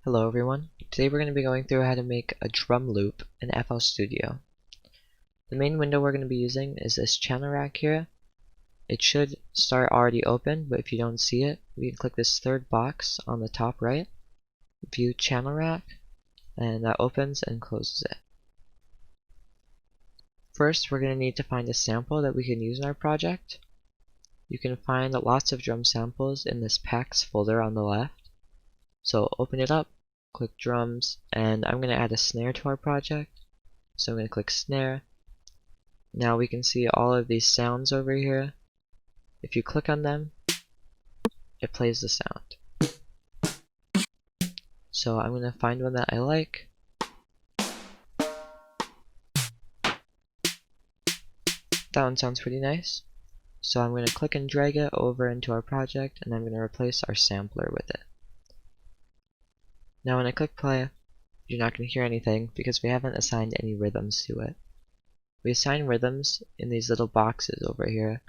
Hello everyone, today we're going to be going through how to make a drum loop in FL Studio. The main window we're going to be using is this channel rack here. It should start already open, but if you don't see it, we can click this third box on the top right, view channel rack, and that opens and closes it. First, we're going to need to find a sample that we can use in our project. You can find lots of drum samples in this packs folder on the left. So open it up, click drums, and I'm going to add a snare to our project. So I'm going to click snare. Now we can see all of these sounds over here. If you click on them, it plays the sound. So I'm going to find one that I like. That one sounds pretty nice. So I'm going to click and drag it over into our project, and I'm going to replace our sampler with it. Now when I click play, you're not going to hear anything because we haven't assigned any rhythms to it. We assign rhythms in these little boxes over here.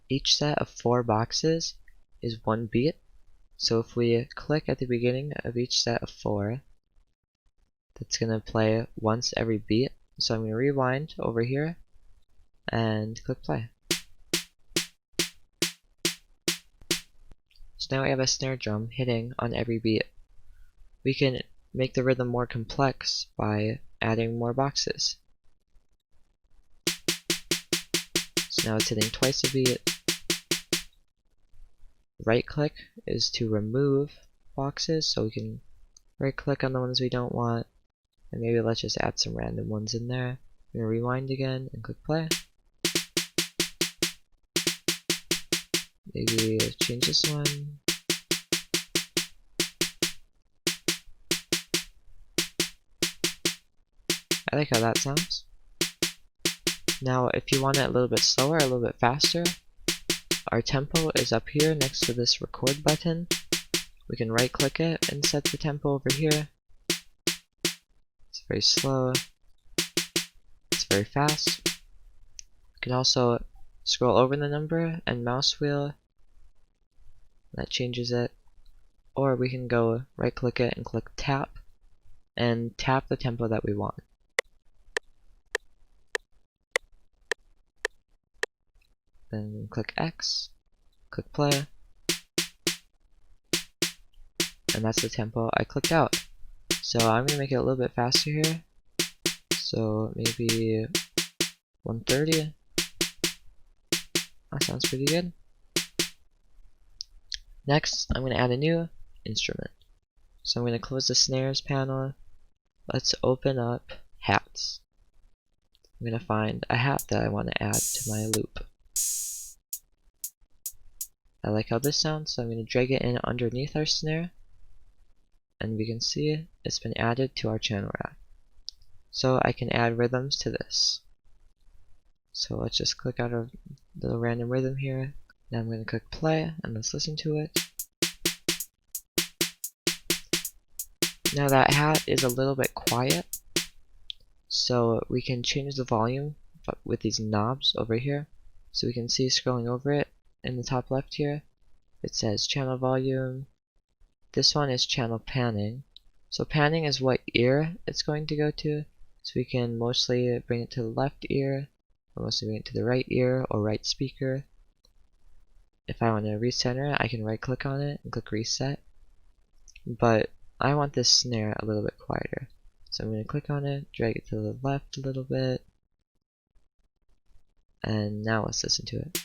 Each set of 4 boxes is 1 beat. So if we click at the beginning of each set of 4, that's going to play once every beat. So I'm going to rewind over here and click play. So now we have a snare drum hitting on every beat. We can make the rhythm more complex by adding more boxes. So now it's hitting twice a beat. Right click is to remove boxes, so we can right click on the ones we don't want, and maybe let's just add some random ones in there. I'm going to rewind again and click play. Maybe change this one. I like how that sounds. Now if you want it a little bit slower, a little bit faster, our tempo is up here next to this record button. We can right click it and set the tempo over here. It's very slow. It's very fast. We can also scroll over the number and mouse wheel. That changes it. Or we can go right click it and click tap and tap the tempo that we want. Then click X, click play, and that's the tempo I clicked out. So I'm going to make it a little bit faster here. So maybe 130. That sounds pretty good. Next, I'm going to add a new instrument. So I'm going to close the snares panel. Let's open up hats. I'm going to find a hat that I want to add to my loop. I like how this sounds, so I'm going to drag it in underneath our snare, and we can see it's been added to our channel rack. So I can add rhythms to this. So let's just click out a little random rhythm here. Now I'm going to click play, and let's listen to it. Now that hat is a little bit quiet, so we can change the volume with these knobs over here. So we can see scrolling over it in the top left here, it says channel volume. This one is channel panning. So panning is what ear it's going to go to. So we can mostly bring it to the left ear, or mostly bring it to the right ear or right speaker. If I want to recenter it, I can right click on it and click reset. But I want this snare a little bit quieter. So I'm going to click on it, drag it to the left a little bit, and now let's listen to it.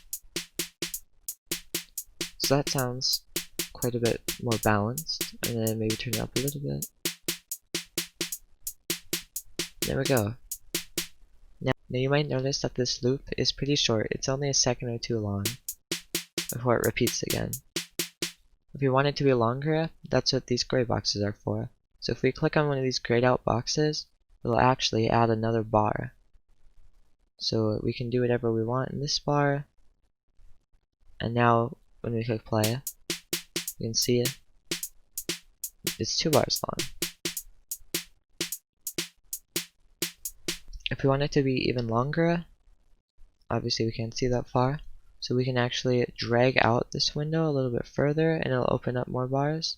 So that sounds quite a bit more balanced, and then maybe turn it up a little bit. There we go. Now you might notice that this loop is pretty short. It's only a second or two long before it repeats again. If you want it to be longer, that's what these gray boxes are for. So if we click on one of these grayed out boxes, it'll actually add another bar. So we can do whatever we want in this bar. And now when we click play, you can see it's 2 bars long. If we want it to be even longer, obviously we can't see that far, so we can actually drag out this window a little bit further and it'll open up more bars.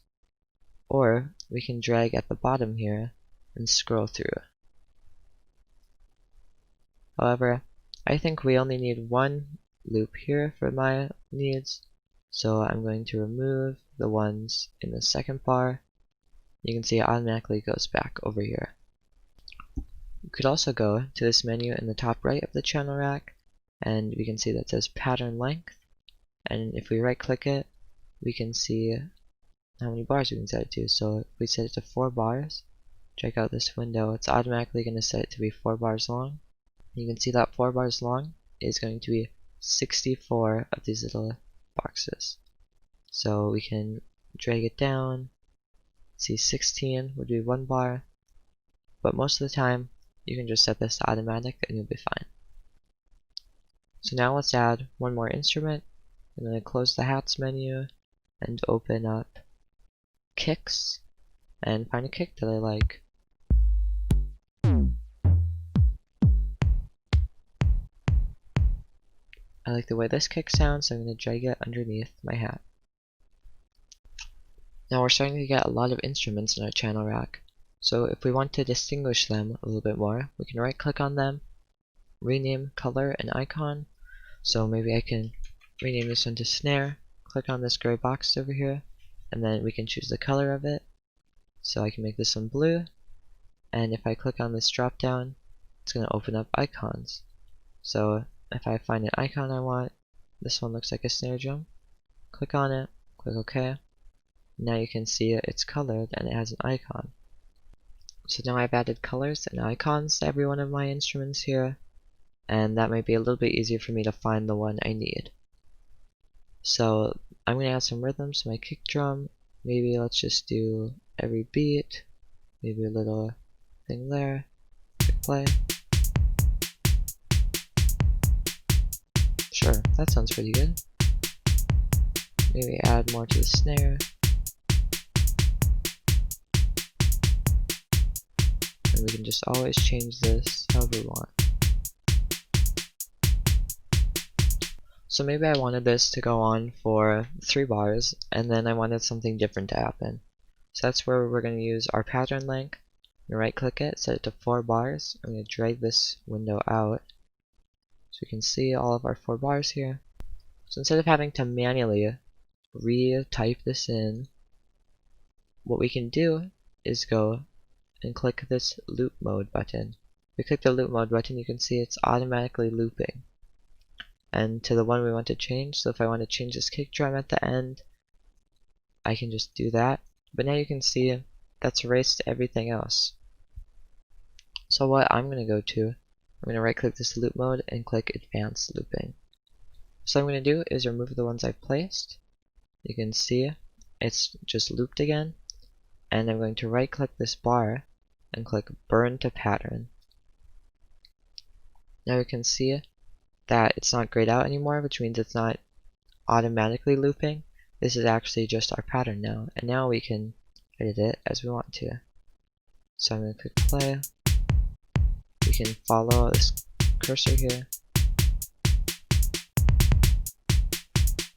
or we can drag at the bottom here and scroll through. However, I think we only need one loop here for my needs, so I'm going to remove the ones in the second bar. You can see it automatically goes back over here. You could also go to this menu in the top right of the channel rack, and we can see that it says pattern length, and if we right click it, we can see how many bars we can set it to. So if we set it to 4 bars, check out this window, it's automatically going to set it to be 4 bars long. You can see that 4 bars long is going to be 64 of these little boxes. So we can drag it down, see 16 would be 1 bar, but most of the time you can just set this to automatic and you'll be fine. So now let's add one more instrument. I'm going to close the hats menu and open up kicks and find a kick that I like. I like the way this kick sounds, so I'm going to drag it underneath my hat. Now we're starting to get a lot of instruments in our channel rack, so if we want to distinguish them a little bit more, we can right click on them, rename color and icon. So maybe I can rename this one to snare, click on this gray box over here, and then we can choose the color of it. So I can make this one blue, and if I click on this drop down, it's going to open up icons. So if I find an icon I want, this one looks like a snare drum, click on it, click OK. Now you can see it's colored and it has an icon. So now I've added colors and icons to every one of my instruments here, and that might be a little bit easier for me to find the one I need. So I'm going to add some rhythms to my kick drum. Maybe let's just do every beat, maybe a little thing there, click play. Sure, that sounds pretty good. Maybe add more to the snare. And we can just always change this however we want. So maybe I wanted this to go on for 3 bars, and then I wanted something different to happen. So that's where we're going to use our pattern length. I'm going to right click it, set it to 4 bars. I'm going to drag this window out so we can see all of our 4 bars here. So instead of having to manually re-type this in, what we can do is go and click this loop mode button. If we click the loop mode button, you can see it's automatically looping. And to the one we want to change, so if I want to change this kick drum at the end, I can just do that. But now you can see that's erased everything else. So what I'm going to go to, I'm going to right click this loop mode and click advanced looping. So what I'm going to do is remove the ones I've placed. You can see it's just looped again. And I'm going to right click this bar and click burn to pattern. Now you can see that it's not grayed out anymore, which means it's not automatically looping. This is actually just our pattern now, and now we can edit it as we want to. So I'm going to click play. We can follow this cursor here.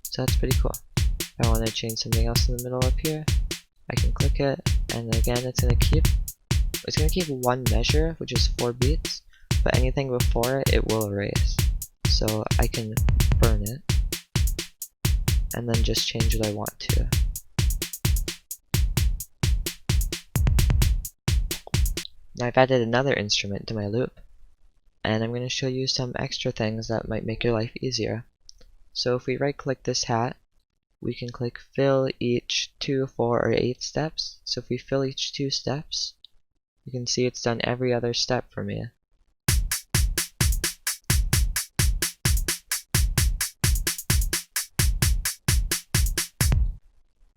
So that's pretty cool. If I want to change something else in the middle up here, I can click it, and again it's going to keep one measure, which is 4 beats, but anything before it will erase. So I can burn it, and then just change what I want to. Now I've added another instrument to my loop, and I'm going to show you some extra things that might make your life easier. So if we right click this hat, we can click fill each 2, 4, or 8 steps. So if we fill each 2 steps, you can see it's done every other step for me.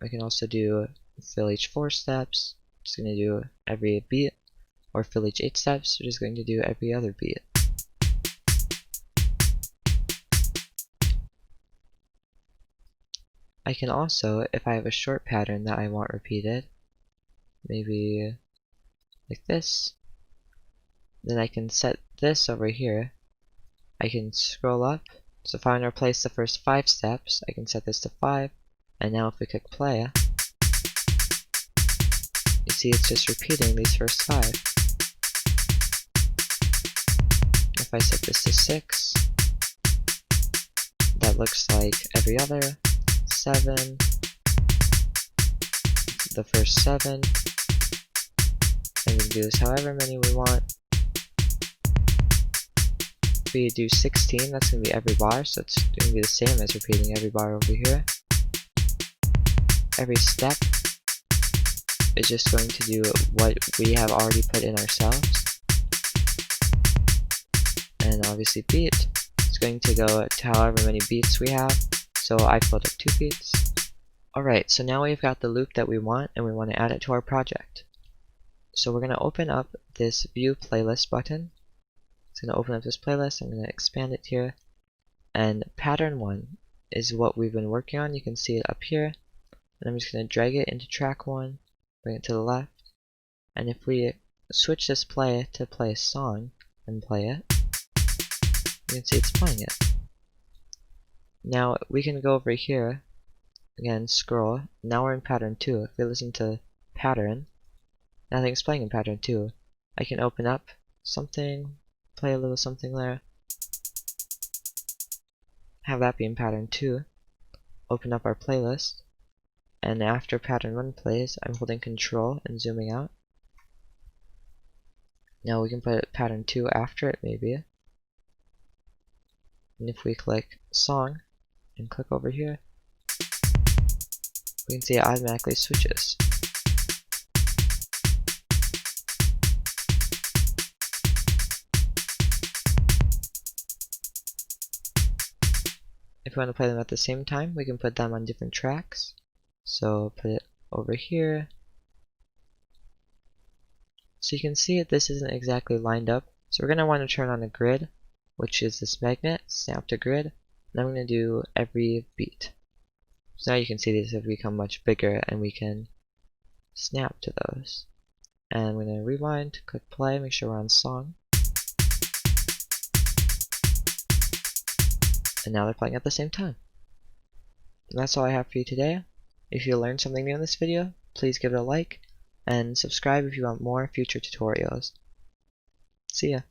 I can also do fill each 4 steps, just going to do every beat, or fill each 8 steps, we're just going to do every other beat. I can also, if I have a short pattern that I want repeated, maybe like this, then I can set this over here. I can scroll up, so if I want to replace the first 5 steps, I can set this to 5, and now if we click play, see it's just repeating these first 5. If I set this to 6, that looks like every other. 7, the first 7, and we can do this however many we want. If we do 16, that's going to be every bar, so it's going to be the same as repeating every bar over here. Every step is just going to do what we have already put in ourselves. And obviously beat is going to go to however many beats we have, so I filled up 2 beats. Alright, so now we've got the loop that we want, and we want to add it to our project. So we're going to open up this view playlist button. It's going to open up this playlist. I'm going to expand it here, and pattern 1 is what we've been working on. You can see it up here, and I'm just going to drag it into track 1, bring it to the left, and if we switch this play to play a song and play it, you can see it's playing it. Now we can go over here, again scroll, now we're in pattern 2. If we listen to pattern, nothing's playing in pattern 2. I can open up something, play a little something there, have that be in pattern 2, open up our playlist, and after pattern 1 plays, I'm holding control and zooming out. Now we can put pattern 2 after it maybe, and if we click song and click over here, we can see it automatically switches. If we want to play them at the same time, we can put them on different tracks. So put it over here. So you can see that this isn't exactly lined up. So we're going to want to turn on a grid, which is this magnet, snap to grid. And I'm going to do every beat. So now you can see these have become much bigger, and we can snap to those. And I'm going to rewind, click play, make sure we're on song. And now they're playing at the same time. And that's all I have for you today. If you learned something new in this video, please give it a like, and subscribe if you want more future tutorials. See ya!